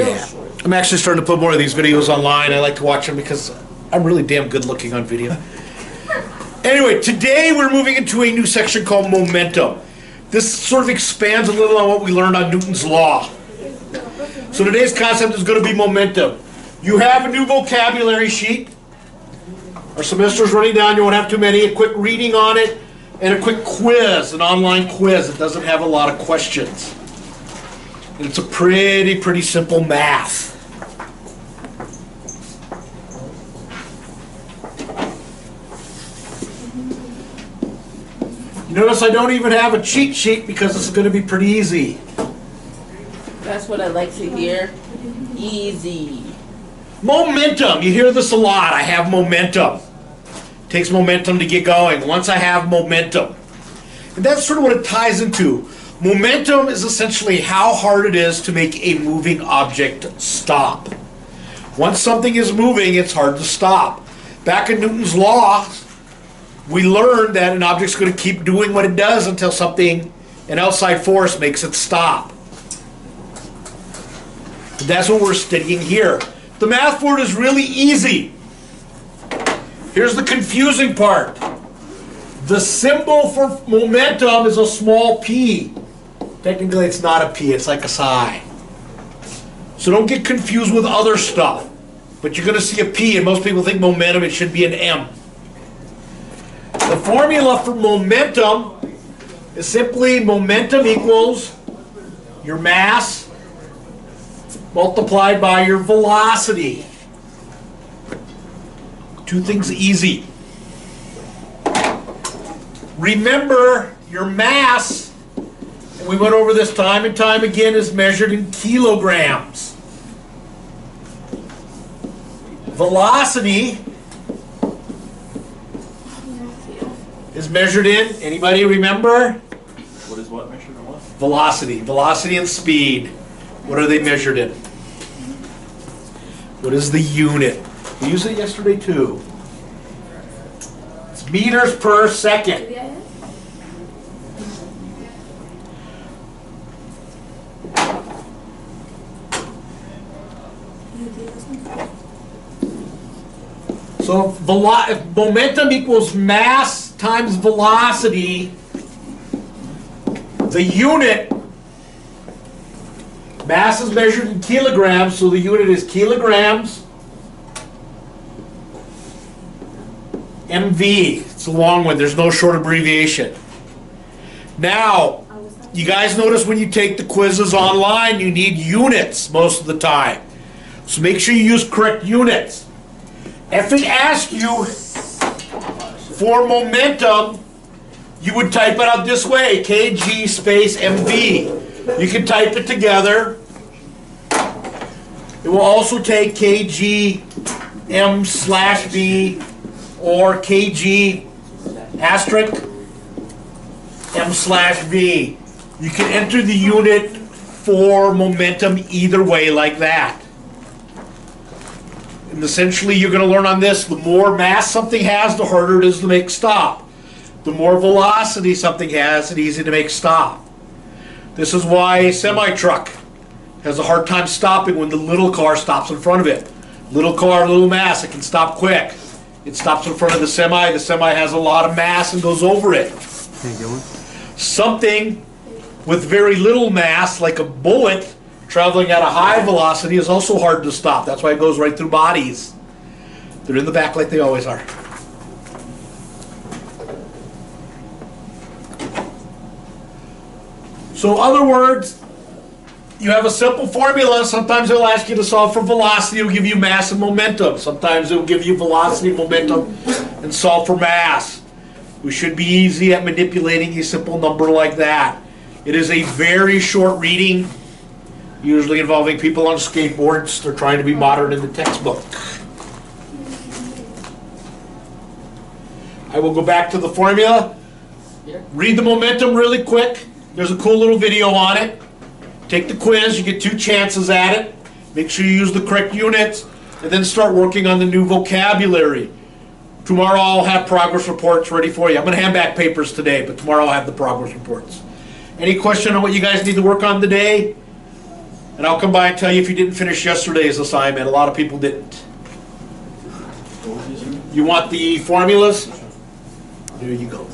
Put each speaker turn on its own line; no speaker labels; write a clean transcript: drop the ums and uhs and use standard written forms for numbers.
real short.
I'm actually starting to put more of these videos online. I like to watch them because I'm really damn good looking on video. Anyway, today we're moving into a new section called momentum. This sort of expands a little on what we learned on Newton's law. So today's concept is going to be momentum. You have a new vocabulary sheet. Our semester's running down. You won't have too many. A quick reading on it and a quick quiz, an online quiz. It doesn't have a lot of questions. And it's a pretty simple math. You notice I don't even have a cheat sheet because this is going to be pretty easy.
That's what I like to hear. Easy.
Momentum. You hear this a lot. I have momentum. It takes momentum to get going. Once I have momentum. And that's sort of what it ties into. Momentum is essentially how hard it is to make a moving object stop. Once something is moving, it's hard to stop. Back in Newton's law, we learned that an object's going to keep doing what it does until something, an outside force, makes it stop. And that's what we're studying here. The math for it is really easy. Here's the confusing part. The symbol for momentum is a small p. Technically it's not a p, it's like a psi. So don't get confused with other stuff. But you're going to see a p, and most people think momentum, it should be an m. The formula for momentum is simply momentum equals your mass multiplied by your velocity. Two things easy. Remember, your mass, and we went over this time and time again, is measured in kilograms. Velocity is measured in, anybody remember?
What is what measured in what?
Velocity. Velocity and speed. What are they measured in? What is the unit? We used it yesterday too. It's meters per second. So momentum equals mass times velocity. The unit, mass is measured in kilograms, so the unit is kilograms MV. It's a long one, there's no short abbreviation. Now, you guys notice when you take the quizzes online, you need units most of the time. So make sure you use correct units. If it asked you for momentum, you would type it out this way, kg space mv. You can type it together. It will also take kg m slash v or kg asterisk m slash v. You can enter the unit for momentum either way like that. And essentially you're going to learn on this, the more mass something has, the harder it is to make stop. The more velocity something has, it's easy to make stop. This is why a semi-truck has a hard time stopping when the little car stops in front of it. Little car, little mass, it can stop quick. It stops in front of the semi has a lot of mass and goes over it. Something with very little mass, like a bullet, traveling at a high velocity is also hard to stop. That's why it goes right through bodies. They're in the back like they always are. So in other words, you have a simple formula. Sometimes it'll ask you to solve for velocity. It'll give you mass and momentum. Sometimes it'll give you velocity, momentum, and solve for mass. We should be easy at manipulating a simple number like that. It is a very short reading, usually involving people on skateboards. They're trying to be modern in the textbook. I will go back to the formula. Read the momentum really quick. There's a cool little video on it. Take the quiz. You get 2 chances at it. Make sure you use the correct units, and then start working on the new vocabulary. Tomorrow I'll have progress reports ready for you. I'm going to hand back papers today, but tomorrow I'll have the progress reports. Any question on what you guys need to work on today? And I'll come by and tell you if you didn't finish yesterday's assignment. A lot of people didn't. You want the formulas? There you go.